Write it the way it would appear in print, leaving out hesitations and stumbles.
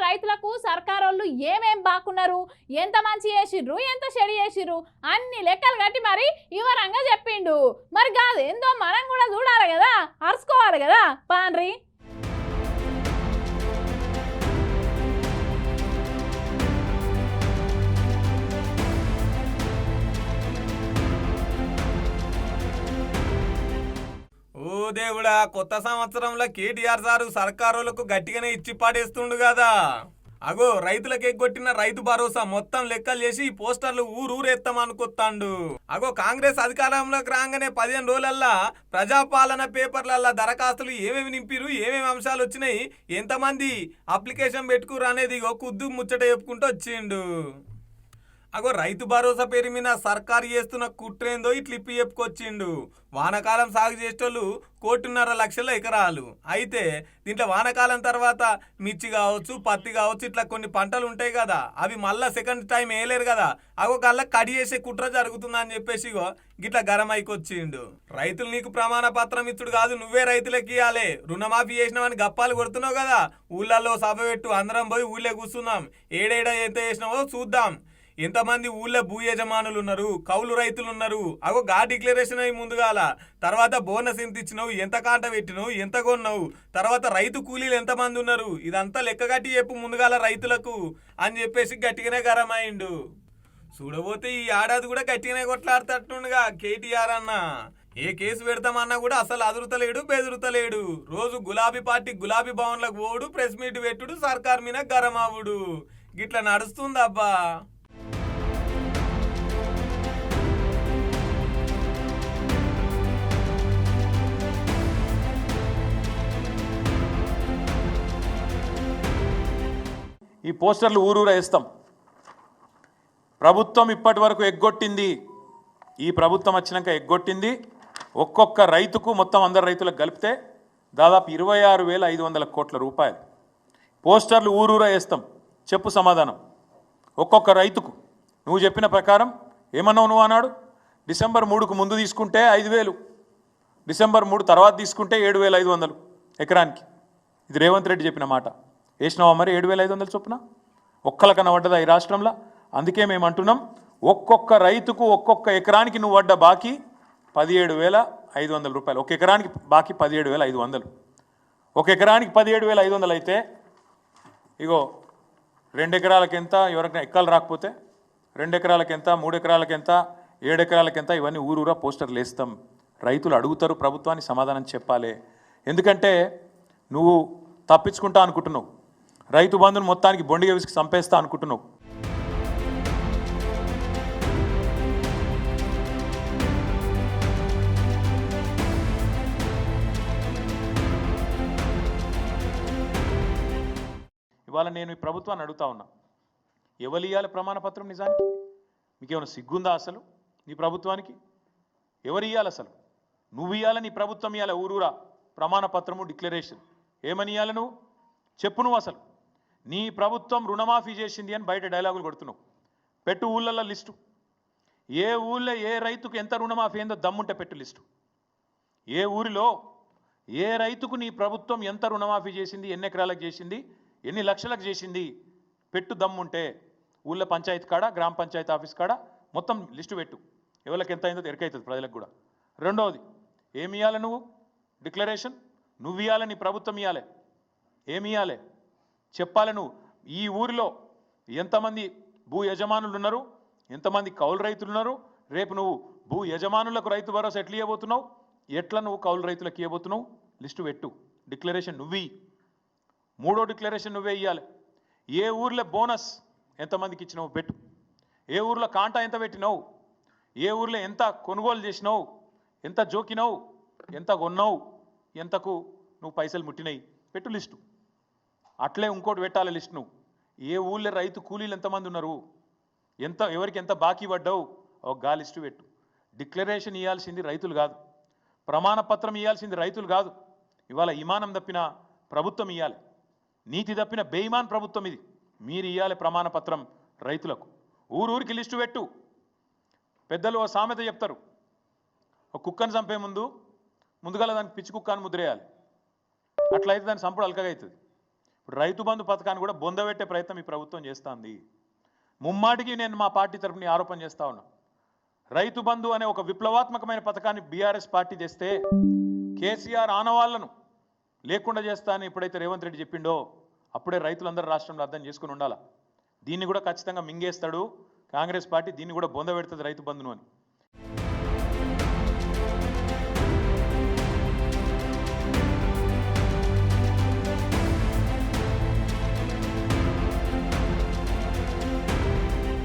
రైతులకు సర్కారోళ్ళు ఏమేం బాకున్నారు, ఎంత మంచి చేసిర్రు, ఎంత చెడు చేసిర్రు అన్ని లెక్కలు కట్టి మరి వివరంగా చెప్పిండు. మరి కాదు ఏందో మనం కూడా చూడాలి కదా, అరుచుకోవాలి కదా. పాన్రి ఓ దేవుడా, కొత్త సంవత్సరంలో కేటీఆర్ సారు సర్కారులకు గట్టిగానే ఇచ్చి పాడేస్తుండు కదా. అగో రైతులకు ఎగ్గొట్టిన రైతు భరోసా మొత్తం లెక్కలు చేసి ఈ పోస్టర్లు ఊరేస్తామనుకొత్తాండు. అగో కాంగ్రెస్ అధికారంలోకి రాగానే 15 రోజులల్లా ప్రజాపాలన పేపర్లల్లా దరఖాస్తులు ఏమేమి నింపిరు, ఏమేమి అంశాలు వచ్చినాయి, ఎంతమంది అప్లికేషన్ పెట్టుకురు అనేది కుద్దు ముచ్చట చెప్పుకుంటూ వచ్చిండు. అగో రైతు భరోసా పేరు మీద సర్కారు చేస్తున్న కుట్రేందో ఇట్లిప్పి చెప్పుకొచ్చిండు. వానకాలం సాగు చేసేటోళ్ళు 1.5 లక్షల ఎకరాలు అయితే దీంట్లో వానకాలం తర్వాత మిర్చి కావచ్చు, పత్తి కావచ్చు, ఇట్లా కొన్ని పంటలు ఉంటాయి కదా, అవి మళ్ళా సెకండ్ టైం వేయలేరు కదా. అగో కల్లా కడి చేసే కుట్ర జరుగుతుందని చెప్పేసి గిట్లా గరమైకొచ్చిండు. రైతులు నీకు ప్రమాణ పత్రం ఇచ్చుడు కాదు, నువ్వే రైతులకి ఇవ్వాలి. రుణమాఫీ చేసినావని గప్పాలు కొడుతున్నావు కదా. ఊళ్ళల్లో సభ పెట్టు, అందరం పోయి ఊళ్ళే కూర్చుందాం, ఏడేడా ఎంత చేసినావో చూద్దాం. ఎంతమంది ఊళ్ళో భూ యజమానులు ఉన్నారు, కౌలు రైతులు ఉన్నారు. అగో గా డిక్లరేషన్ అయ్యి ముందుగాల, తర్వాత బోనస్ ఎంత ఇచ్చినావు, ఎంత కాంట పెట్టినావు, ఎంత కొన్నావు, తర్వాత రైతు కూలీలు ఎంతమంది ఉన్నారు, ఇదంతా లెక్క కట్టి చెప్పు ముందుగాల రైతులకు అని చెప్పేసి గట్టిగానే గరమైండు. చూడబోతే ఈ ఏడాది కూడా గట్టిగానే కొట్లాడుతట్టుండగా కేటీఆర్ అన్న. ఏ కేసు పెడతామన్నా కూడా అసలు అదురుతలేడు, బెదురుతలేడు. రోజు గులాబీ పార్టీ గులాబీ భవన్లకు పోడు, ప్రెస్ మీట్ పెట్టుడు, సర్కార్ మీద గరమావుడు. గిట్లా నడుస్తుందబ్బా. ఈ పోస్టర్లు ఊరూరా వేస్తాం. ప్రభుత్వం ఇప్పటి వరకు ఎగ్గొట్టింది, ఈ ప్రభుత్వం వచ్చినాక ఎగ్గొట్టింది ఒక్కొక్క రైతుకు మొత్తం అందరు రైతులకు కలిపితే దాదాపు 26,500 కోట్ల రూపాయలు. పోస్టర్లు ఊరూరా వేస్తాం. చెప్పు సమాధానం. ఒక్కొక్క రైతుకు నువ్వు చెప్పిన ప్రకారం ఏమన్నావు నువ్వు అన్నాడు. డిసెంబర్ 3కు ముందు తీసుకుంటే 5,000, డిసెంబర్ 3 తర్వాత తీసుకుంటే 7,500 ఎకరానికి. ఇది రేవంత్ రెడ్డి చెప్పిన మాట. వేసినావా మరి 7,500 చొప్పున? ఒక్కలకన్నా పడ్డదా ఈ రాష్ట్రంలో? అందుకే మేము అంటున్నాం, ఒక్కొక్క రైతుకు ఒక్కొక్క ఎకరానికి నువ్వు పడ్డ బాకీ 17,500 రూపాయలు. ఒక ఎకరానికి బాకీ 17,500. ఒక ఎకరానికి 17,500 అయితే ఇగో 2 ఎకరాలకు ఎంత, ఎవరికైనా ఎక్కలు రాకపోతే 2 ఎకరాలకు ఎంత, 3 ఎకరాలకు ఎంత, 7 ఎకరాలకు ఎంత, ఇవన్నీ ఊరూరా పోస్టర్లు వేస్తాం. రైతులు అడుగుతారు, ప్రభుత్వాన్ని సమాధానం చెప్పాలి. ఎందుకంటే నువ్వు తప్పించుకుంటా అనుకుంటున్నావు, రైతు బంధుని మొత్తానికి బొండిగా విసికి చంపేస్తా అనుకుంటున్నావు. ఇవాళ నేను ఈ ప్రభుత్వాన్ని అడుగుతా ఉన్నా, ఎవరు ఇవ్వాలి ప్రమాణ పత్రం? నిజానికి మీకేమైనా సిగ్గుందా అసలు? నీ ప్రభుత్వానికి ఎవరు ఇవ్వాలి అసలు? నువ్వు ఇవ్వాలి, నీ ప్రభుత్వం ఇవ్వాలి ఊరూరా ప్రమాణ పత్రము, డిక్లరేషన్. ఏమని ఇవ్వాలి నువ్వు చెప్పు. నువ్వు అసలు నీ ప్రభుత్వం రుణమాఫీ చేసింది అని బయట డైలాగులు కొడుతున్నావు. పెట్టు ఊళ్ళల్లో లిస్టు. ఏ ఊళ్ళో ఏ రైతుకు ఎంత రుణమాఫీ అయిందో దమ్ముంటే పెట్టు లిస్టు. ఏ ఊరిలో ఏ రైతుకు నీ ప్రభుత్వం ఎంత రుణమాఫీ చేసింది, ఎన్ని ఎకరాలకు చేసింది, ఎన్ని లక్షలకు చేసింది పెట్టు దమ్ముంటే. ఊళ్ళో పంచాయతీ కాడ, గ్రామ పంచాయతీ ఆఫీస్ కాడ మొత్తం లిస్టు పెట్టు. ఎవరికి ఎంత అయిందో ఎరకైతుంది ప్రజలకు కూడా. రెండవది, ఏమి ఇవ్వాలి నువ్వు? డిక్లరేషన్ నువ్వు ఇవ్వాలి, నీ ప్రభుత్వం ఇవ్వాలి. ఏమి ఇవ్వాలి చెప్పాలి నువ్వు. ఈ ఊరిలో ఎంతమంది భూ యజమానులు ఉన్నారు, ఎంతమంది కౌలు రైతులు ఉన్నారు, రేపు నువ్వు భూ యజమానులకు రైతు భరోసా ఎట్లా ఇవ్వబోతున్నావు, ఎట్లా నువ్వు కౌలు రైతులకు ఇవ్వబోతున్నావు, లిస్టు పెట్టు. డిక్లరేషన్ నువ్వు. మూడో డిక్లరేషన్ నువ్వే ఇవ్వాలి. ఏ ఊర్లో బోనస్ ఎంతమందికి ఇచ్చినావు పెట్టు. ఏ ఊర్లో కాంటా ఎంత పెట్టినావు, ఏ ఊర్లో ఎంత కొనుగోలు చేసినావు, ఎంత జోకినావు, ఎంత కొన్నావు, ఎంతకు నువ్వు పైసలు ముట్టినాయి పెట్టు లిస్టు. అట్లే ఇంకోటి పెట్టాలి లిస్ట్. నువ్వు ఏ ఊళ్ళో రైతు కూలీలు ఎంతమంది ఉన్నారు, ఎంత ఎవరికి ఎంత బాకీ పడ్డావు, ఒక గా లిస్టు పెట్టు. డిక్లరేషన్ ఇవ్వాల్సింది రైతులు కాదు, ప్రమాణ పత్రం ఇవ్వాల్సింది రైతులు కాదు. ఇవాళ ఇమానం తప్పిన ప్రభుత్వం ఇవ్వాలి, నీతి తప్పిన బేయిమాన్ ప్రభుత్వం ఇది. మీరు ఇవ్వాలి ప్రమాణ పత్రం రైతులకు. ఊరూరికి లిస్టు పెట్టు. పెద్దలు ఓ సామెత చెప్తారు, ఒక కుక్కను చంపే ముందుగా దానికి పిచ్చి కుక్క అని ముద్రేయాలి. అట్లయితే దాని సంపుడు అలకగా అవుతుంది. ఇప్పుడు రైతు బంధు పథకాన్ని కూడా బొందబెట్టే ప్రయత్నం ఈ ప్రభుత్వం చేస్తుంది. ముమ్మాటికి నేను మా పార్టీ తరఫున ఈ ఆరోపణ చేస్తా ఉన్నా. రైతు బంధు అనే ఒక విప్లవాత్మకమైన పథకాన్ని బీఆర్ఎస్ పార్టీ తెస్తే కేసీఆర్ ఆనవాళ్లను లేకుండా చేస్తా అని ఎప్పుడైతే రేవంత్ రెడ్డి చెప్పిండో అప్పుడే రైతులందరూ రాష్ట్రంలో అర్థం చేసుకుని ఉండాలా. దీన్ని కూడా ఖచ్చితంగా మింగేస్తాడు కాంగ్రెస్ పార్టీ, దీన్ని కూడా బొందబెడుతుంది రైతు బంధును అని.